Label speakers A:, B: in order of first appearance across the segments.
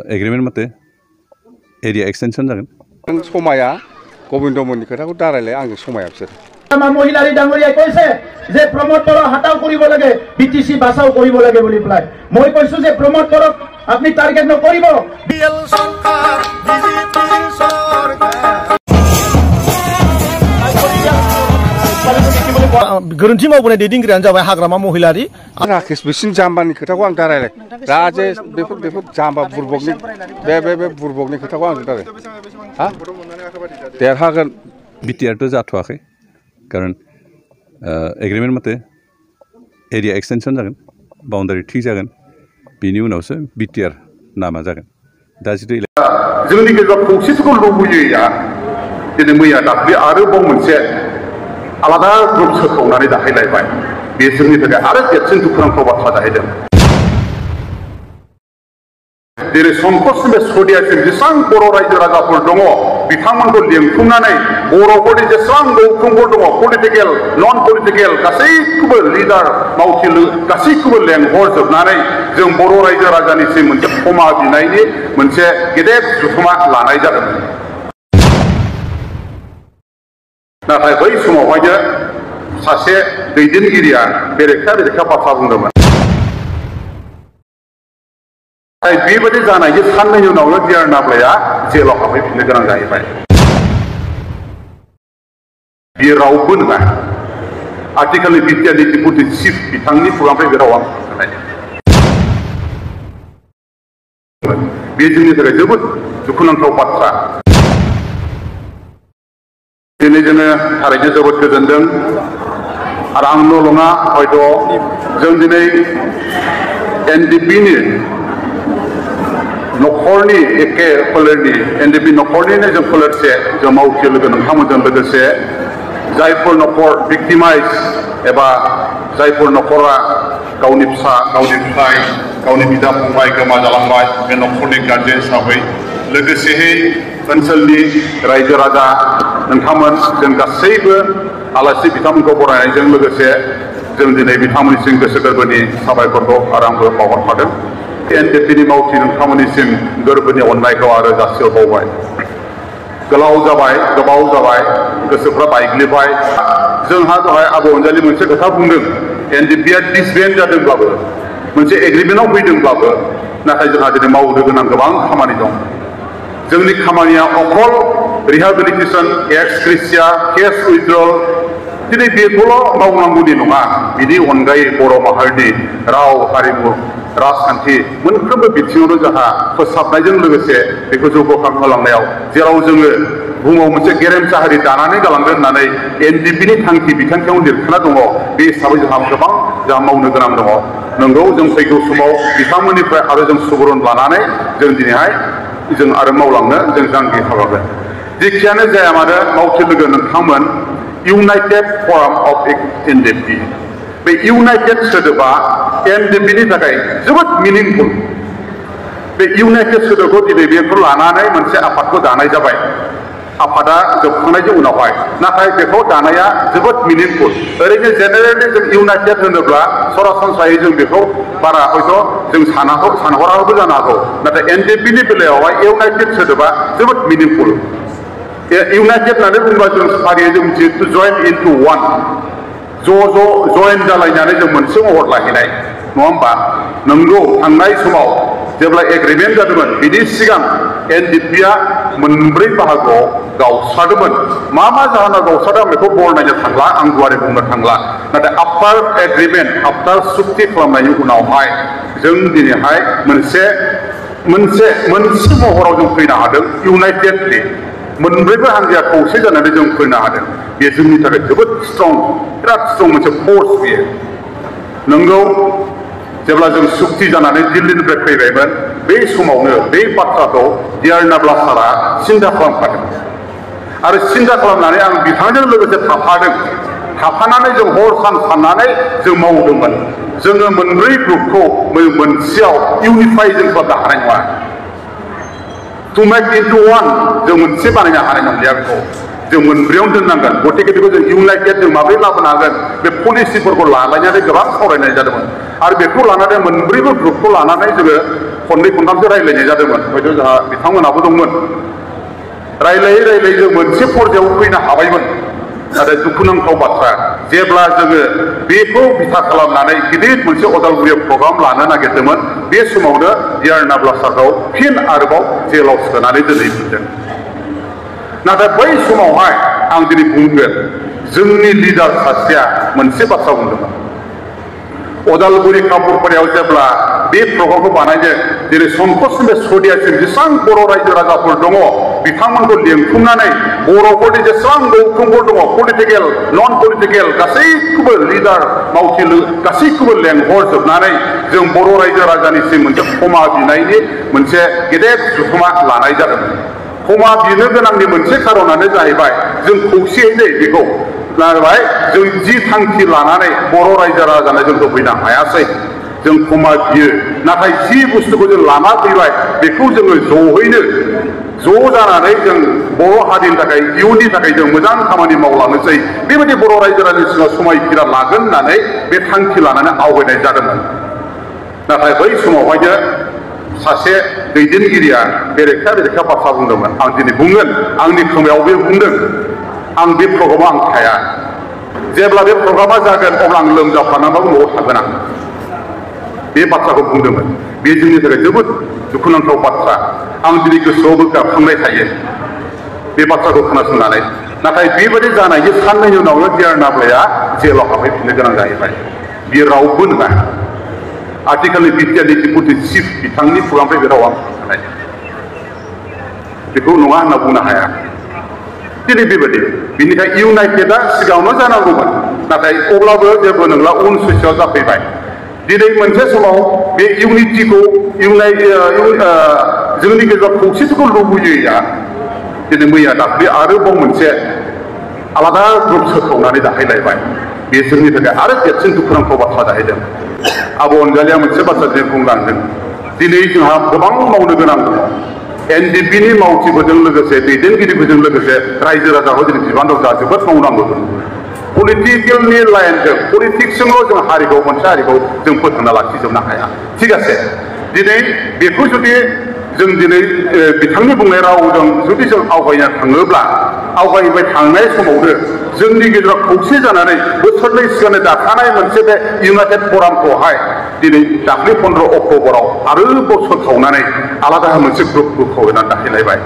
A: agreement मते area extension जागोन
B: समाया गोविंदमोननि खोथाखौ दारायलाय आंजों समाया बिसोर
C: महिलारी डांगरिया কৈছে যে প্ৰমোটৰ হাটাও কৰিব লাগে বিটিসি বাসাও কৰিব লাগে বুলি প্লাই মই কৈছো যে প্ৰমোটৰক আপনি টার্গেট নকৰিব বিএল সরকার বিজেপি সরকার गोरोन्थि मावबोनाय दैदेनगिरियानो जाबाय हाग्रामा महिलारी
B: राकेश बिसिन जाम्बानि खोथाखौ आं दारायलाय राजेश बेफोर जाम्बा बुरबकनि बे बुरबकनि खोथाखौ आं दाराय हा देरहागोन
A: बिटिआर तो जाथ'वाखै कारण एग्रीमेंट मते एरिया एक्सटेंशन जागोन बाउंडारि थि जागोन बिनि उनावसो बिटिआर नामा जागोन दा जितु
D: जोंनि गेजेराव खौसेथिखौ लुबैयोया दिनै मैया दाख्लि आरोबाव मोनसे आलादा ग्रुप सोखावनानै दाहायलायबाय बे जोंनि थाखाय आरो देरसिन दुखुनांथाव बाथ्रा जाहैदों जेरै संकटसिम सदियासिम जेसेबां बर' रायजो राजाफोर दङ बिथांमोनखौ लिंथुमनानै बर'फोरनि जेसेबां गौथुमफोर दङ पलिटिकेल नन पलिटिकेल गासैखौबो लिडार मावथिलु गासैखौबो लेंहरजोबनानै जों बर' रायजो राजानिसिम मोनसे क्षमा बिनायनि मोनसे गेदेर जथुमा लानाय जादों नाथाय बै समावहायनो सासे दैदेनगिरिया बेरेखा बाथ्रा बुंदोंमोन बेबायदि जानायनि साननैनि उनावनो डिआर नाब्लाया जेलाव हाबहैफिननो गोनां जाहैबाय बियो रावबो नङा आथिखालनि बिटिआरनि डिपुटि चिफ बिथांनि खुगानिफ्राय बे रावा ओंखारनाय बे जोंनि थाखाय जोबोद दुखुनांथाव बाथ्रा दिनै जोङो थारैनो जोबोद गोजोनदों आरो आंल' नङा हयथ' जों दिनै एनडिपिनि न'खरनि एखे फोलेरनि एनडिपि न'खरनिनो जों फोलेरसे जों मावथि लोगो नोंथांमोनजों लोगोसे जायफोर न'खर भिक्टिमाइज एबा जायफोर न'खरा गावनि फिसा गावनि फिसाय गावनि बिदा फंबाय गोमा जालांबाय बे न'खरनि गार्जेन हिसाबै लोगोसेहै ओनसोलनि रायजो राजा नोंथांमोन जों गासैबो आलासि बिथांमोनखौ बरायनायजों लोगोसे जों दिनै बिथांमोननिसिम गोसो गोरबोनि साबायखरखौ आरो आंबो बावहरफादों एनडिपिनि मावथि नोंथांमोननिसिम गोरबोनि अननायखौ आरो जासिहरबावबाय गोलाव जाबाय गोबाव जाबाय गोसोफ्रा बायग्लिबाय जोंहा दहाय आब' अनजालि मोनसे खोथा बुंदों एनडिपिआ डिसबेन्ड जादोंब्लाबो मोनसे एग्रिमेन्टआव फैदोंब्लाबो नाथाय जोंहा दिनै मावनो गोनां गोबां खामानि दं जोंनि खामानिया अकल रिहेबिलिटेसन एक्स ग्रेसिया केस उइथड्रल दिनै बेखौल' मावनांगौनि नङा बिनि अनगायै बर' माहारिनि राव हारिमु राजखान्थि मोनफ्रोमबो बिथिङावनो जोंहा फोसाबनायजों लोगोसे बेखौ जौगाखांहोलांनायाव जेराव जोङो बुहुमाव मोनसे गेरेमसा हारि दानानै गालांगोन होननानै एनडिपिनि थांखि बिथांखियाव लिरखाना दङ बे हिसाबै जोंहा गोबां जोंहा मावनो गोनां दङ नंगौ जों फैगौ समाव बिथांमोननिफ्राय आरो जों सुबुरुन लानानै जों दिनैहाय जों आरो मावलांनो जों जांगि खालामगोन जेखियानो जाया मानो मावथि लोगो नोंथांमोन इउनाइटेड फराम अफ एनडिपि बे इउनाइटेड सोदोबा एनडिपिनि थाखाय जोबोद मिनिंफुल बे इउनाइटेड सोदोबखौ दिनै बेखौ लानानै मोनसे आफादखौ दानाय जाबाय आफादा जोबखांनायनि उनावहाय नाथाय बेखौ दानाया जोबोद मिनिंफुल ओरैनो जेनेरेलि जों इउनाइटेड होनोब्ला सरासनस्रायै जों बेखौ बारा हयथ' जों सानहराबो जानो हागौ नाथाय एनडिपिनि बेलायावहाय इउनाइटेड सोदोबा जोबोद मिनिंफुल इउनाइटेड होननानै बुङोब्ला जों फारियै जों मिथियो टु जइन इनटु वान जइन जालायनानै जों मोनसे महर लाहैनाय नङा होमबा नंगौ थांनाय समाव जेब्ला एग्रिमेन्ट जादोंमोन बिनि सिगां एनडिपिआ मोनब्रै बाहागोआव गावस्रादोंमोन मा जाहोनाव गावस्रादों आं बेखौ बरनायनो थांला आं गुवारै बुंनो थांला नाथाय आफ्टार एग्रिमेन्ट आफ्टार सुक्ति खालामनायनि उनावहाय जों दिनैहाय मोनसे महराव जों फैनो हादों इउनाइटेडलि मोनब्रैबो हानजाया खौसे जानानै जों फैनो हादों बे जोंनि थाखाय जोबोद स्ट्रं बिराद स्ट्रं मोनसे फर्स बेयो नंगौ जेब्ला जों सुक्ति जानानै दिल्लीनिफ्राय फैबायमोन बे समावनो बे बाथ्राखौ डिआर नाब्ला सारा सिन्था खालामखादों आरो सिन्था खालामनानै आं बिथांजों लोगोसे थाफानानै जों हर सान साननानै जों मावदोंमोन जोङो मोनब्रै ग्रुपखौ मोनसेयाव इउनिफाइ जों खालामनो हानाय नङा टु मेक इनटु वान जों मोनसे बानायनो हानाय नंलिया बेखौ जों मोनब्रैयावनो दोननांगोन गतिके बेखौ जों इउनाइटेड जों माबोरै लाबोनो हागोन बे पलिसिफोरखौ लालायनानै गोबां सावरायनाय जादोंमोन आरो बेखौ लानानै मोनब्रैबो ग्रुपखौ लानानै जोङो खननै खनथामसो रायज्लायनाय जादोंमोन हयथ' जोंहा बिथांमोनाबो दंमोन रायज्लायै रायज्लायै जों मोनसे पर्यायाव फैनो हाबायमोन नाथाय दुखुनांथाव बाथ्रा जेब्ला जोङो बेखौ बिथा खालामनानै गिदिर मोनसे अदालगुरियाव प्रग्राम लानो नागिरदोंमोन बे समावनो डिआर नाब्ला सारखौ फिन आरोबाव जेलाव सोनानै दोनहैफिनदों नाथाय बै समावहाय आं दिनै बुंगोन जोंनि लिडार सासेया मोनसे बाथ्रा बुंदोंमोन अदालगुरि कापुरपारायाव जेब्ला बे प्रग्रामखौ बानायदों जेरै संकसनिफ्राय सदियासिम जेसेबां बर' रायजो राजाफोर दङ बिथांमोनखौ लिंथुमनानै बर'फोरनि जेसेबां गौथुमफोर दङ पलिटिकेल नन पलिटिकेल गासैखौबो लिडार मावथिलु गासैखौबो लेंहरजोबनानै जों बर' रायजो राजानिसिम मोनसे क्षमा बिनायनि मोनसे गेदेर जथुमा लानाय जादोंमोन क्षमा बिनो गोनांनि मोनसे खारनानो जाहैबाय जों खौसेयै बेखौ जाबाय जों जि थांखि लानानै बर' रायजो राजानो जों होफैनो हायासै जों क्षमा बियो नाथाय जि बुस्थुखौ जों लाना फैबाय बेखौ जोङो ज'हैनो ज' जानानै जों बर' हारिनि थाखाय इयुननि थाखाय जों मोजां खामानि मावलांनोसै बेबायदि बर' रायजो राजानि सिगाङाव समायखिरा लागोन होननानै बे थांखि लानानै आवगायनाय जादोंमोन नाथाय बै समावहायनो सासे दैदेनगिरिया बेरेखा बेरेखा बाथ्रा बुंदोंमोन आं दिनै बुंगोन आंनि खोमायाव बे बुंदों आं बे प्रग्रामाव आं थाया जेब्ला बे प्रग्रामा जागोन अब्ला आं लोमजाफानानैबाबो न'आव थागोन आं बे बाथ्राखौ बुंदोंमोन बे जोंनि थाखाय जोबोद दुखुनांथाव बाथ्रा आं दिनै गोसोआवबो गाबखांनाय थायो बे बाथ्राखौ खोनासंनानै नाथाय बेबायदि जानायनि साननैनि उनावनो डिआर नाब्लाया जेलाव हाबहैफिननो गोनां जाहैबाय बियो रावबो नङा आथिखालनि बिटिआरनि डिपुटि चिफ बिथांनि खुगानिफ्राय बे रावा ओंखारनाय बेखौ नङा होनना बुंनो हाया दिनै बेबायदि बिनिखाय इउनाइटेडआ सिगाङावनो जानांगौमोन नाथाय अब्लाबो जेबो नंला उन ससेयाव जाफैबाय दिनै मोनसे समाव बे इउनिटिखौ जोंनि गेजेराव खौसेथिखौ लुबैयोया दिनै मैया दाख्लै आरोबाव मोनसे आलादा ग्रुप सोखावनानै दाखायलायबाय बे जोंनि थाखाय आरो देरसिन दुखुनांथाव बाथ्रा जाहैदों आब' अनजालिया मोनसे बाथ्रा दिनै बुंलांदों दिनै जोंहा गोबां मावनो गोनां दङ एनडिपिनि मावथिफोरजों लोगोसे दैदेनगिरिफोरजों लोगोसे रायजो राजाखौ दिनै बिबान दं जोबोद मावनांगौ पलिटिकेलनि लाइनजों पलिटिक्सजोंल' जों हारिखौ मोनसे हारिखौ जों फोथांना लाखिजोबनो हाया थिग আছে दिनै बेखौ जुदि जों दिनै बिथांनि बुंनाय रावजों जुदि जों आवगायनो थाङोब्ला आवगायबाय थांनाय समावनो जोंनि गेजेराव खौसे जानानै बोसोरनै सिगांनो दाखानाय मोनसे बे इउनाइटेड फरामखौहाय दिनै दाख्लै 15 अक्ट'बराव आरोबाव सोखावनानै आलादा मोनसे ग्रुप बोखावनानै दाखायलायबाय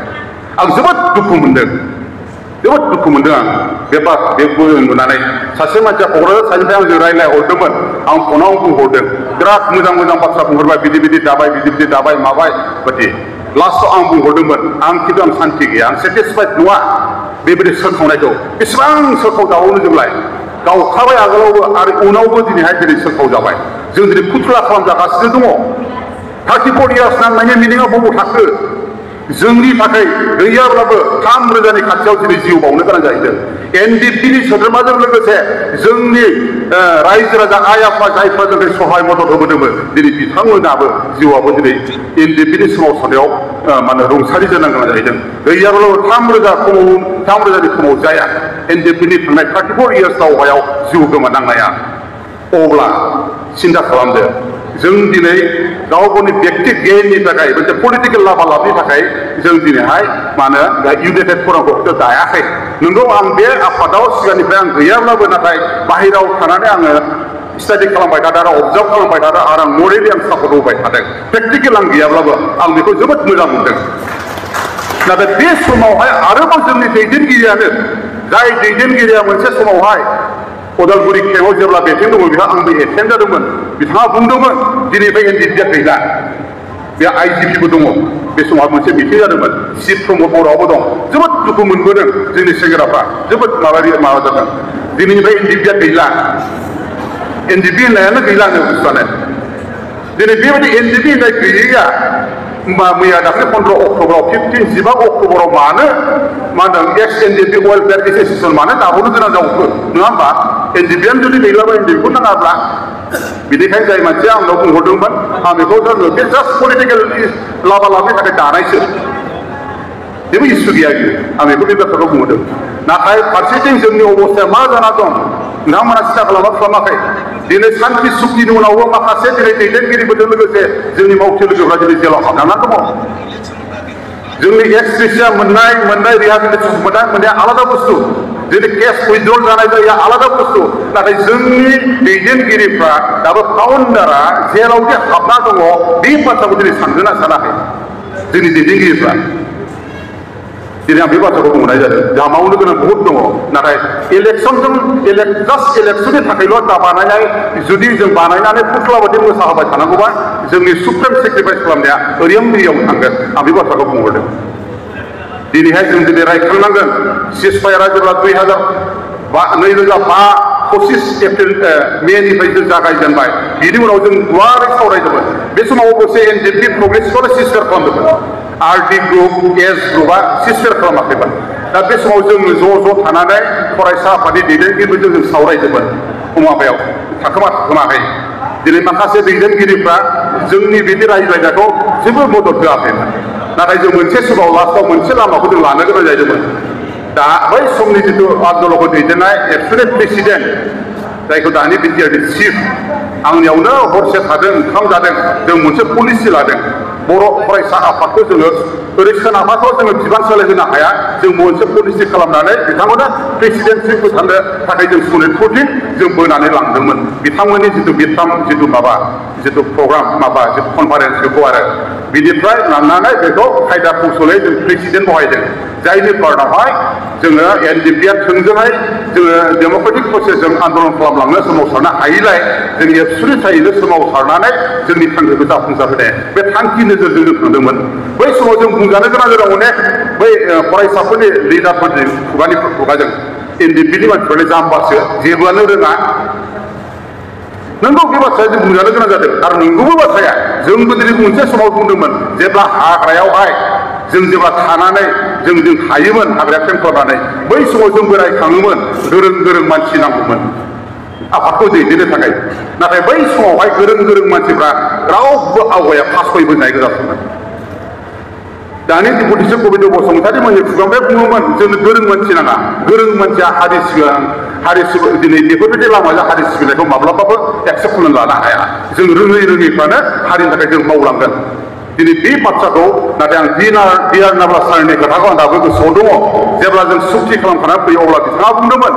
D: आं जोबोद दुखु मोनदों आं बेखौ नुनानै सासे मानसिया क'क्राझार साइडनिफ्राय आंजों रायज्लायहरदोंमोन आं फनाव बुंहरदों बिराद मोजां बाथ्रा बुंहरबाय बिदि दाबाय माबाय बायदि लास्टआव आं बुंहरदोंमोन आं खिन्थु आं सान्थि गैया आं सेटिसफाइड नङा बेबायदि सोखावनायखौ बेसेबां सोखावजाबावनो जोंलाय गावखाबाय आगोलावबो आरो उनावबो दिनैहाय दिनै सोखावजाबाय जों दिनै फुथुला खालामजागासिनो दङ 34 इयार्स नांनायनि मिनिङा बबाव थाखो जोंनि थाखाय गैयाब्लाबो 3,000नि खाथियाव दिनै जिउ बावनो गोनां जाहैदों एनडिपिनि सोद्रोमाजों लोगोसे जोंनि रायजो राजा आइ आफा जायफ्रा जोंखौ सहाय मदद होबोदोंमोन दिनै बिथांमोनाबो जिउआबो दिनै एनडिपिनि सोमावसारनायाव रुंसारि जानो गोनां जाहैदों गैयाब्लाबो 3,000नि खमाव जाया एनडिपिनि थांनाय 34 इयार्स दावहायाव जिउ गोमानांनाया अब्ला सिन्था खालामदो जों दिनै गाव गावनि व्यक्ति गेइननि थाखाय मोनसे पलिटिकेल लाभालाभनि थाखाय जों दिनैहाय इउनाइटेड फरामखौ दायाखै नंगौ आं बे आफादाव सिगांनिफ्राय आं गैयाब्लाबो नाथाय बाहेरायाव थानानै आङो स्टाडि खालामबाय थादों आरो अबजार्भ खालामबाय थादों आरो आं मरेलि आं सापर्ट होबाय थादों प्रेक्टिकेल आं गैयाब्लाबो आं बेखौ जोबोद मोजां मोनदों नाथाय बे समावहाय आरोबाव जोंनि दैदेनगिरियानो जाय दैदेनगिरिया मोनसे समावहाय अदालगुरि केम्पआव जेब्ला बेथिं दंमोन बिहा आंबो एटेन्ड जादोंमोन बिथाङा बुंदोंमोन दिनै बे एनडिपिआ गैला बे आइजिपिबो दङ बे समाव मोनसे मिटिं जादोंमोन चिफ प्रमद बर'आवबो दं जोबोद दुखु मोनबोदों जोंनि सेंग्राफ्रा जोबोद माबा जादों दिनैनिफ्राय एनडिपिआ गैला एनडिपि होननायानो गैला होनो बुस्थुआनो दिनै बेबायदि एनडिपि होननाय गैयैया मैया दाख्लै 15 अक्ट'बराव 15 अक्ट'बराव मानो मा होनदों एक्स एनडिपि वेलफेयार एस'सिएसन मानो दाबोनो गोनां जावखो नङा होमबा एनडिपिआनो जुदि गैलाबा एनडिपिखौ नाङाब्ला बिनिखायनो जाय मानसिया आंनाव बुंहरदोंमोन आं बेखौ बे जास्ट पलिटिकेल लाभालाभनि थाखाय दानायसो जेबो इसु गैया बियो आं बेखौ बे बाथ्राखौ बुंहरदों नाथाय फारसेथिं जोंनि अबस्थाया मा जाना दं नोंथांमोना सिन्था खालामाखै दिनै शान्ति सुक्तिनि उनावबो माखासे दिनै दैदेनगिरिफोरजों लोगोसे जोंनि मावथि लोगोफ्रा दिनै जेलाव हाबनानै दङ जोंनि एक्सग्रेसिया मोननाय रिहाबिलिटेसन मोननाया आलादा बुस्थु दिनै केस उइथड्रल जानाय जायो आलादा बुस्थु नाथाय जोंनि दैदेनगिरिफ्रा दाबो फाउन्डारा जेराव जे हाबना दङ बे बाथ्राखौ दिनै सानगोना सानाखै जोंनि दैदेनगिरिफ्रा दिनै आं बे बाथ्राखौ बुंनाय जादों जोंहा मावनो गोनां बहुद दङ नाथाय जास्ट इलेक्सननि थाखायल' दा बानायनाय जुदि जों बानायनानै फुख्ला बायदि मोसाहोबाय थानांगौबा जोंनि सुप्रिम सेक्रिफाइस खालामनाया ओरैयाव थांगोन आं बे बाथ्राखौ बुंहरदों दिनैहाय जों दिनै रायखांनांगोन सिजफायारा जेब्ला 2025 एप्रिल मेनिफ्राय जागायजेनबाय बिनि उनाव जों गुवारै सावरायदोंमोन बे समाव अबसे एनडिपि प्रग्रेसखौनो सिस्टार खालामदोंमोन आरडि ग्रुप एस ग्रुपआ सिस्टार खालामाखैमोन दा बे समाव जों ज' थानानै फरायसा आफादनि दैदेनगिरिफोरजों जों सावरायदोंमोन माबायाव थाखोमाखै दिनै माखासे दैदेनगिरिफ्रा जोंनि बिदि रायज्लायनायखौ जेबो मदद होआखैमोन नाथाय जों मोनसे समाव लास्टआव मोनसे लामाखौ जों लानो गोनां जादोंमोन दा बै समनि जिथु आन्दोलनखौ दैदेननाय एबसुलेट प्रेसिडेन्ट जायखौ दानि बिटिआरनि चिफ आंनियावनो हरसे थादों ओंखाम जादों जों मोनसे पलिसि लादों बर' फरायसा आफादखौ जोङो ओरै सोनाबाथ' जोङो बिबान सोलायहोनो हाया जों मोनसे पलिसि खालामनानै बिथांमोना प्रेसिडेन्टसिखौ थांनो थाखाय जों सनितपुरथिं जों बोनानै लांदोंमोन बिथांमोननि जिथु जिथु प्रग्राम जिथु कनफारेन्स बेखौ आरो बिनिफ्राय लांनानै बेखौ खायदा कौशलै जों प्रेसिडेन्ट बहायदों जायनि कारनावहाय जोङो एनडिपिआ थोंजोङै जोङो डेम'क्रेटिक प्रसेसजों आन्दलन खालामलांनो सोमावसारनो हायैलाय जों एबसुलिटलिनो सोमावसारनानै जोंनि थांखिखौ जाफुंसार होनाय बे थांखि नोजोरजों जों थांदोंमोन बै समाव जों बुंजानो गोनां जादों अनेक बै फरायसाफोरनि लिडारफोरनि खुगाजों एनडिपिनि मानसिफोरनि जाम्बासो जेबोआनो रोङा नंगौ बे बाथ्राया जों बुंजानो गोनां जादों आरो नंगौबो बाथ्राया जोंबो दिनै मोनसे समाव बुंदोंमोन जेब्ला हाग्रायावहाय जों जेब्ला थानानै जों थायोमोन हाग्राया केम्प खालामनानै बै समाव जों रायखाङोमोन गोरों मानसि नांगौमोन आफादखौ दैदेननो थाखाय नाथाय बै समावहाय गोरों मानसिफ्रा रावबो आवगाया फासयबोनाय गोजासोमोन दानि डिपुटिसन गबिन्द बसुमतारी मोननि खुगानिफ्राय बुङोमोन जोंनो गोरों मानसि नाङा गोरों मानसिया हारि दिनै बेफोरबायदि लामाजों हारि सिबिनायखौ माब्लाबाबो एक्सेप्ट खालामनानै लानो हाया जों रोङैफ्रानो हारिनि थाखाय जों मावलांगोन दिनै बे बाथ्राखौ नाथाय आं डिआर नाब्ला सारनि खोथाखौ आं दाबो गोसोआव दङ जेब्ला जों सुक्ति खालामखानानै फैयो अब्ला बिथाङा बुंदोंमोन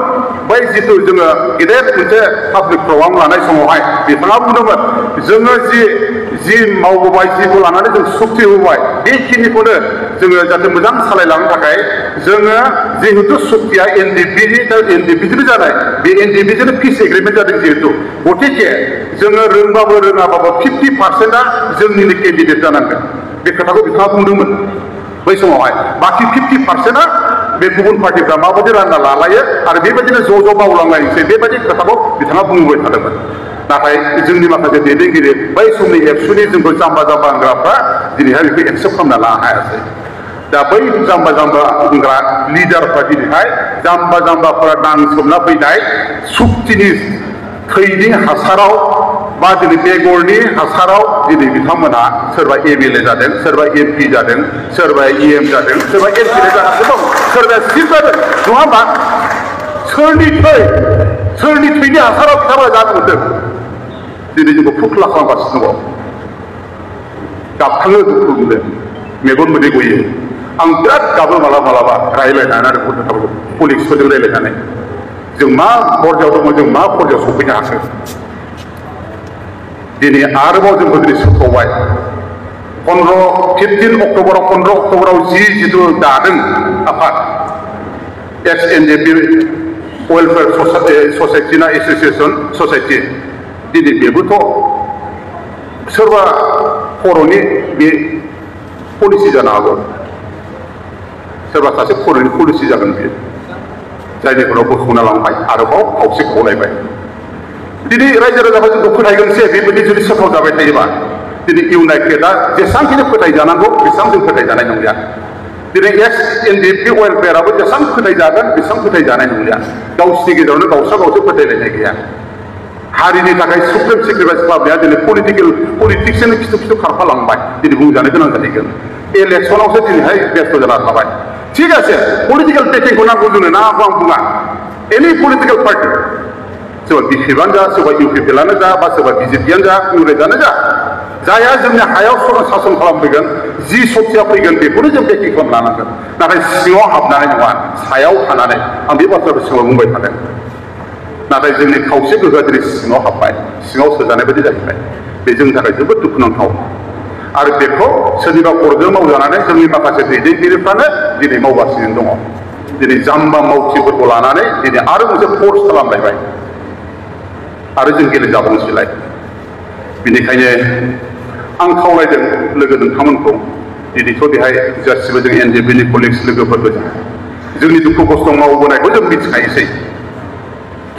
D: बै जिथु जोङो गेदेर मोनसे पाब्लिक प्रग्राम लानाय समावहाय बिथाङा बुंदोंमोन जोङो जि मावबोबाय जिखौ लानानै जों सुक्ति होबाय बेखिनिखौनो जोङो जाहाथे मोजां सालायलांनो थाखाय जोङो जिहेतु सुक्तिया एनडिपिजोंनो जानाय बे एनडिपिजोंनो पिस एग्रिमेन्ट जादों जिहेतु गतिके जोङो रोंबाबो रोङाबाबो 50%आ जोंनिनो केन्डिडेट जानांगोन बे खोथाखौ बिथाङा बुंदोंमोन बै समावहाय बाखि 50%आ बे गुबुन पार्टिफ्रा माबायदि रानना लालायो आरो बेबायदिनो ज' मावलांलायनोसै बेबायदि खोथाखौ बिथाङा बुंबाय थादोंमोन नाथाय जोंनि माखासे दैदेनगिरि बै समनि एबसुनि जोंखौ जाम्बा होनग्राफ्रा दिनैहाय बेखौ एक्सेप्ट खालामना लानो हायासै दा बै जाम्बा होनग्रा लिडारफ्रा दिनैहाय जाम्बाफोरा नांसोमना फैनाय सुक्तिनि थैनि हासाराव बा दिनै बेगरनि हासाराव दिनै बिथांमोना सोरबा एमएलए जादों सोरबा एमपि जादों सोरबा इएम जादों सोरबा एमपिए जागासिनो दं सोरबा चिफ जादों नङा होमबा सोरनि थैनि हासाराव बिथांमोना जानो मोन्दों दिनै जोंखौ फुख्ला खालामगासिनो दङ गाबखाङो दुखु मोनो मेगन मोदै गयो आं बिराद गाबो मालाबा रायज्लायनानै आरो पलिटिक्सफोरजों रायज्लायनानै जों मा पर्यायाव दङ जों मा पर्यायाव सफैनो हाखो दिनै आरोबाव जोंखौ दिनै सोखावबाय 15 अक्ट'बराव जिथु दादों आफाद एक्स एनडिपि वेलफेयार ससाइटि ना एस'सिएसन ससाइटि दिनै बेबोथ' सोरबा खर'नि बे पलिसि जानो हागौ सोरबा सासे खर'नि पलिसि जागोन बेयो जायनि उनाव बोखावना लांबाय आरोबाव खावसे खावलायबाय दिनै रायजो राजाखौ जोंखौ फोथायगोनसै बेबायदि जुदि सफल जाबाय थायोबा दिनै इउनाइटेडआ जेसेबांखिनि फोथायजानांगौ बेसेबां जों फोथायजानाय नंलिया दिनै एक्स एनडिपि वेलफेयाराबो जेसेबां फोथायजागोन बेसेबां फोथायजानाय नंलिया गावसिनि गेजेरावनो गावसो फोथायलायनाय गैया हारिनि थाखाय सुप्रिम सेक्रिफाइस खालामनाया दिनै पलिटिक्सजोंनो खिथु खारफालांबाय दिनै बुंजानो गोनां जाहैगोन इलेक्सनावसो दिनैहाय बेस्थ' जाना थाबाय ঠিক আছে পলিটিক্যাল টেকিংखौ नांगौ जोंनो ना आं बुङा एनि पलिटिकल पार्टी सोरबा बिपिएफआनो जा सोरबा इउपिपिएलआनो जा बा सोरबा बिजेपिआनो जा कंग्रेसआनो जा जायहा जोंनि हायाव सासन खालामफैगोन जि शक्तिया फैगोन बेखौनो जों बेखि खालामना लानांगोन नाथाय सिङाव हाबनानै नङा सायाव थानानै आं बे बाथ्राखौ सिगाङाव बुंबाय थादों नाथाय जोंनि खावसे गोहोआ दिनै सिङाव हाबबाय सिङाव सोजानाय बायदि जाहैबाय बे जोंनि थाखाय जोबोद दुखुनांथाव आरो बेखौ सोरनिबा खर'जों मावजानानै जोंनि माखासे दैदेनगिरिफ्रानो दिनै मावगासिनो दङ दिनै जाम्बा मावथिफोरखौ लानानै दिनै आरो मोनसे फर्स खालामलायबाय आरो जों गेलेजाबावनोसैलाय बेनिखायनो आं खावलायदों लोगो नोंथांमोनखौ दिनैथ' बेहाय गासिबो जों एनडिएफबिनि कलिग्स लोगोफोरबो जोंनि दुखु खस्थ' मावबोनायखौ जों मिथिखायोसै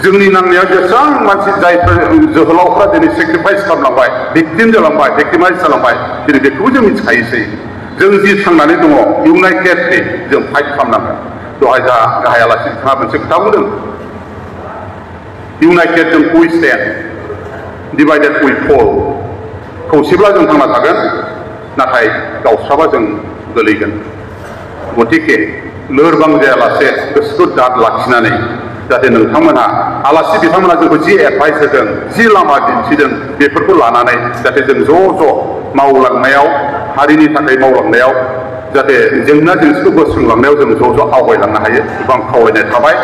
D: जोंनि नांनायाव जेसेबां मानसि जायफोर जोहोलावफ्रा दिनै सेक्रिफाइस खालामलांबाय भिक्टिम जालांबाय भिक्टिमाइज जालांबाय दिनै बेखौबो जों मिथिखायोसै जों जि थांनानै दङ इउनाइटेडलि जों फाइट खालामनांगोन दहाय जा गाहाय आलासि बिथाङा मोनसे खोथा बुंदों इउनाइटेड जों उइ स्टेन्ड डिभाइडेड उइ फल खौसेब्ला जों थांना थागोन नाथाय गावस्राबा जों गोलैगोन गतिके लोरबां जायालासे गोसोखौ दाद लाखिनानै जाहाथे नोंथांमोनहा आलासि बिथांमोना जोंखौ जि एडभाइस होदों जि लामा दिन्थिदों बेफोरखौ लानानै जाहाथे जों ज' मावलांनायाव हारिनि थाखाय मावलांनायाव जाहाथे जेंना जेंसिखौ बोस्रांलांनायाव जों ज' आवगायलांनो हायो गोबां खावलायनाय थाबाय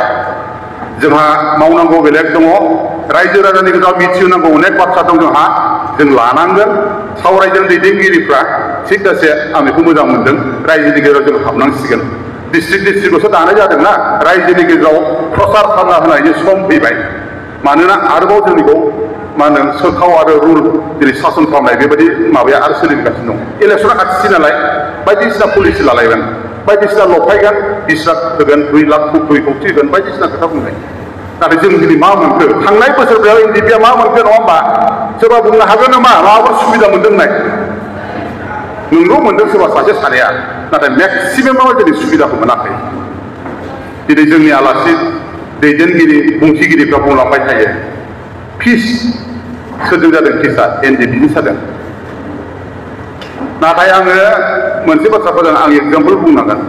D: जोंहा मावनांगौ बेलेग दङ रायजो राजानि गेजेराव मिथिहोनांगौ अनेक बाथ्रा दं जों लानांगोन सावरायदों दैदेनगिरिफ्रा थिग जासे आं बेखौ मोजां मोनदों रायजोनि गेजेराव जों हाबनांसिगोन डिस्ट्रिक्टल'सो दानाय जादोंना रायजोनि गेजेराव प्रसार खालामना होनायनि सम फैबाय मानोना आरोबाव जोंनिखौ मा होनो सोखाव आरो रुल दिनै सासन खालामनाय बेबायदि माबाया आरो सोलिगासिनो दं इलेक्सना खाथिसै नालाय बायदिसिना पलिसि लालायगोन बायदिसिना लफायगोन 20 लाख होगोन 2 लाख 2 कौटि होगोन बायदिसिना खोथा बुंनाय नाथाय जों दिनै मा मोनखो थांनाय बोसोरफोराव एनडिएफबिआ मा मोनखो नङा होमबा सोरबा बुंनो हागोन नामा माबाफोर सुबिदा मोनदों होननाय नोंगौ मोनदों सोरबा सासे सानैया नाथाय मेक्सिमामा दिनै सुबिदाखौ मोनाखै दिनै जोंनि आलासि दैदेनगिरि बुंथिगिरिफ्रा बुंलांबाय थायो फिस सोरजों जादों फिसा एनडिएफबिनि जादों नाथाय आङो मोनसे बाथ्राखौ आं एगजाम्पल बुंनांगोन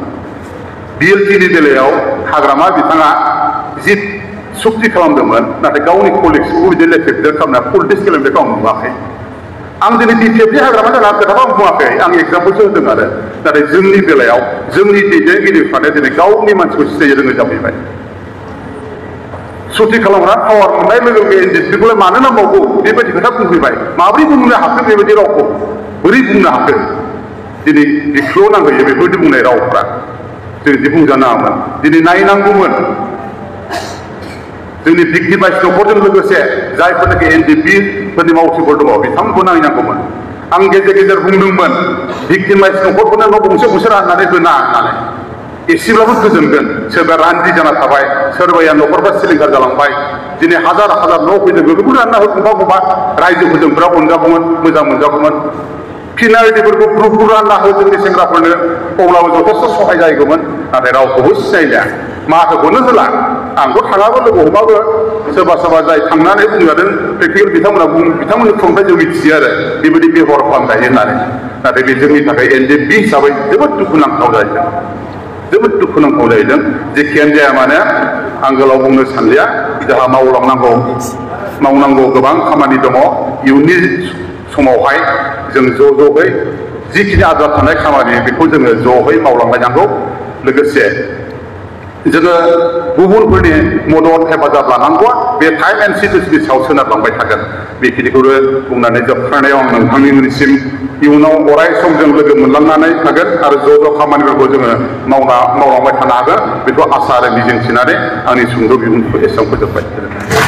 D: बिएलटिनि बेलायाव हाग्रामा बिथाङा जि सुक्ति खालामदोंमोन नाथाय गावनि कलिग्सखौ बिदि लेफेक्टेड खालामनाया पलिटिक्स खालामनायखौ आं नुवाखै आं दिनै बिपिएफनि हाग्रामा जाना खोथाखौ आं बुङाखै आं एगजाम्पलसो होदों आरो नाथाय जोंनि बेलायाव जोंनि दैदेनगिरिफ्रानो दिनै गावनि मानसिखौ सिनायनो रोङै जाफैबाय सुक्ति खालामग्रा पावार मोननाय लोगो लोगो एनडिएफबिखौलाय मानो नांबावगौ बेबायदि खोथा बुंफैबाय माबोरै बुंनो हाखो बेबायदि रावखौ बोरै बुंनो हाखो दिनै बिखौ नांगौयो बेफोरबायदि बुंनाय रावफ्रा जों बिदि बुंजानो नाङामोन दिनै नायनांगौमोन जोंनि भिक्टिमाइज न'खरजों लोगोसे जायफोरनाखि एनडिएफबिफोरनि मावथिफोर दङ बिथांमोनखौ नायनांगौमोन आं गेजेर गेजेर बुंदोंमोन भिक्टिमाइज न'खरफोरनो न' गंसे राननानै होना होननानै एसेब्लाबो गोजोनगोन सोरबा रान्दि जाना थाबाय सोरबाया न'खरफ्रा सिलिंखार जालांबाय दिनै हाजार न' फैदों बेफोरखौ रानना होगौबा रायजोफोरजों बिराद अनजागौमोन मोजां मोनजागौमोन फिनारिटिफोरखौ ग्रुप रानना हो जोंनि सेंग्राफोरनो अब्लाबो जथेस्थ' सहाय जागौमोन नाथाय रावखौबो सिनायलिया माथोखौनो होला आंथ' थाङाबो लोगो हमाबो सोरबा जाय थांनानै बुंजादों प्रेक्टिकेल बिथांमोननि खुंथाय जों मिथियो आरो बेबायदि बेबहार खालामजायो होननानै नाथाय बे जोंनि थाखाय एनडिएफबि हिसाबै जोबोद दुखुनांथाव जाहैदों जेखियानो जाया मानो आं गोलाव बुंनो सानलिया जोंहा मावनांगौ गोबां खामानि दङ इयुननि समावहाय जों ज'यै जिखिनि आद्रा थानाय खामानि बेखौ जोङो ज'यै मावलांलायनांगौ लोगोसे जोङो गुबुनफोरनि मदद हेफाजाब लानांगौआ बे टाइम एन्ड सिटुएसननि सायाव सोनारलांबाय थागोन बेखिनिखौनो बुंनानै जोबखांनायाव आं नोंथांनिसिम इयुनाव अराय सम जों लोगो मोनलांनानै थागोन आरो ज' खामानिफोरखौ जोङो मावलांबाय थानो हागोन बेखौ आसा आरो मिजिंथिनानै आंनि सुंद' बिबुंथिखौ एसेबां फोजोबबाय